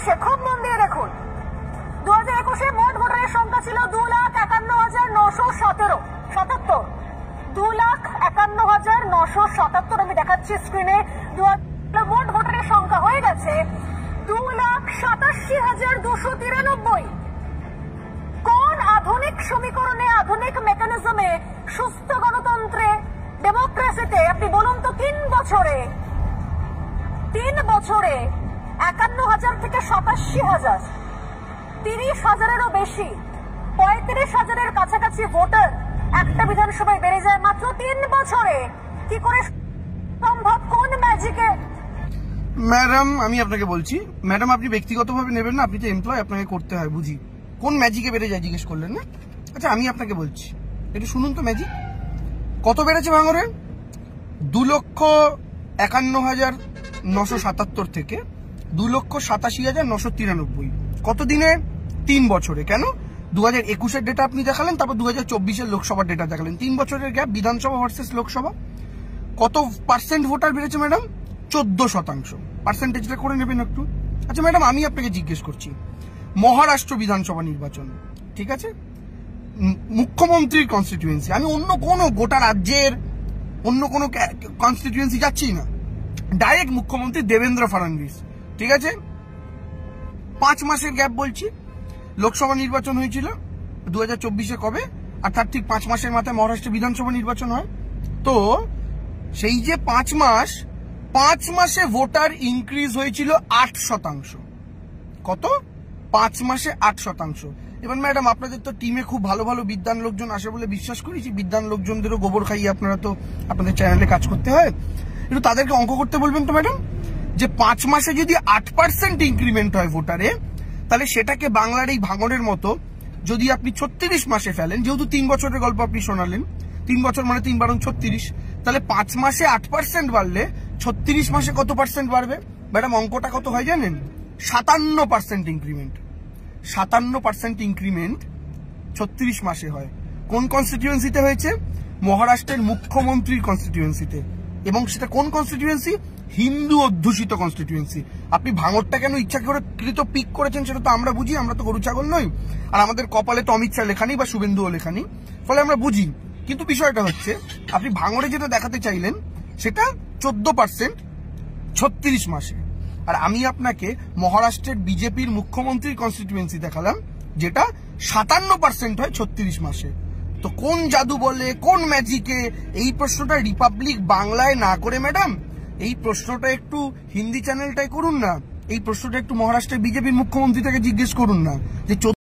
হচ্ছে, খুব মন দিয়ে দেখুন। 2021-এ মোট ভোটারের সংখ্যা ছিল 2,51,917। 2,51,977 আমি দেখাচ্ছি স্ক্রিনে। মোট ভোটারের সংখ্যা হয়ে গেছে 2,87,293। কোন আধুনিক সমীকরণে, আধুনিক মেকানিজমে, সুস্থ গণতন্ত্রে, ডেমোক্রেসিতে আপনি বলুন তো 3 বছরে 51,000 থেকে 87,000, 30,000-এরও বেশি, 35,000-এর কাছাকাছি ভোটার একটা বিধানসভায় বেড়ে যায় মাত্র 3 বছরে? কি করে সম্ভব? কোন ম্যাজিকে? ম্যাডাম আমি আপনাকে বলছি, ম্যাডাম আপনি ব্যক্তিগতভাবে নেবেন না, আপনি তো এমপ্লয়, আপনাকে করতে হয়, বুঝি। কোন ম্যাজিকে বেড়ে যায় জিজ্ঞেস করলেন না? আচ্ছা আমি আপনাকে বলছি, একটু শুনুন তো ম্যাজিক কত বেড়েছে ভাঙরে। 2,51,977 থেকে 2,87,993। কত দিনে? 3 বছরে। কেন? 2021-এর ডেটা আপনি দেখালেন, তারপর 2024-এর লোকসভার ডেটা দেখালেন। 3 বছরের গ্যাপ, বিধানসভা ভার্সেস লোকসভা। কত পার্সেন্ট ভোটার বেড়েছে ম্যাডাম? 14%। পার্সেন্টেজটা করে নেবেন একটু। আচ্ছা ম্যাডাম আমি আপনাকে জিজ্ঞেস করছি, মহারাষ্ট্র বিধানসভা নির্বাচন, ঠিক আছে, মুখ্যমন্ত্রীর কনস্টিটিউয়েন্সি, আমি অন্য কোনো গোটা রাজ্যের অন্য কোনো কনস্টিটিউয়েন্সি যাচ্ছি না, ডাইরেক্ট মুখ্যমন্ত্রী দেবেন্দ্র ফডনভিস, ঠিক আছে। 5 মাসের গ্যাপ বলছি। লোকসভা নির্বাচন হয়েছিল 2024-এ কবে, আর তার ঠিক 5 মাসের মাথায় মহারাষ্ট্র বিধানসভা নির্বাচন হয়। তো সেই যে 5 মাসে ভোটার ইনক্রিজ হয়েছিল 8%। কত? 5 মাসে 8%। এবার ম্যাডাম আপনাদের তো টিমে খুব ভালো ভালো বিদ্বান লোকজন আসে বলে বিশ্বাস করেছি, বিদ্বান লোকজনদেরও গোবর খাইয়ে আপনারা তো আপনাদের চ্যানেলে কাজ করতে হয়, একটু তাদেরকে অঙ্ক করতে বলবেন তো ম্যাডাম, যে 5 মাসে যদি 8% ইনক্রিমেন্ট হয় ভোটারে, তাহলে সেটাকে বাংলার এই ভাঙনের মতো যদি আপনি 36 মাসে ফেলেন, যেহেতু 3 বছরের গল্প আপনি শোনালেন, 3 বছর মানে 3 × 36, তাহলে 5 মাসে 8% বাড়লে 36 মাসে কত পার্সেন্ট বাড়বে ম্যাডাম? অঙ্কটা কত হয় জানেন? 57% ইনক্রিমেন্ট। 57% ইনক্রিমেন্ট 36 মাসে হয়। কোন কনস্টিটিউয়েন্সিতে হয়েছে? মহারাষ্ট্রের মুখ্যমন্ত্রীর কনস্টিটিউয়েন্সিতে। এবং সেটা কোন কনস্টিটিউয়েন্সি? হিন্দু অধ্যুষিত কনস্টিটিউয়েন্সি। আপনি ভাঙরটা কেন ইচ্ছা করে কৃত পিক করেছেন সেটা তো আমরা বুঝি, আমরা তো গরু ছাগল নই, আর আমাদের কপালে তো অমিত শাহ লেখা নেই বা শুভেন্দুও লেখা নেই, ফলে আমরা বুঝি। কিন্তু বিষয়টা হচ্ছে আপনি ভাঙরে যেটা দেখাতে চাইলেন সেটা 14% 36 মাসে, আর আমি আপনাকে মহারাষ্ট্রের বিজেপির মুখ্যমন্ত্রীর কনস্টিটিউয়েন্সি দেখালাম যেটা 57% হয় 36 মাসে। তো কোন জাদু বলে, কোন ম্যাজিকে? এই প্রশ্নটা রিপাবলিক বাংলায় না করে ম্যাডাম এই প্রশ্নটা একটু হিন্দি চ্যানেলটাই করুন না, এই প্রশ্নটা একটু মহারাষ্ট্রের বিজেপির মুখ্যমন্ত্রী থেকে জিজ্ঞেস করুন না যে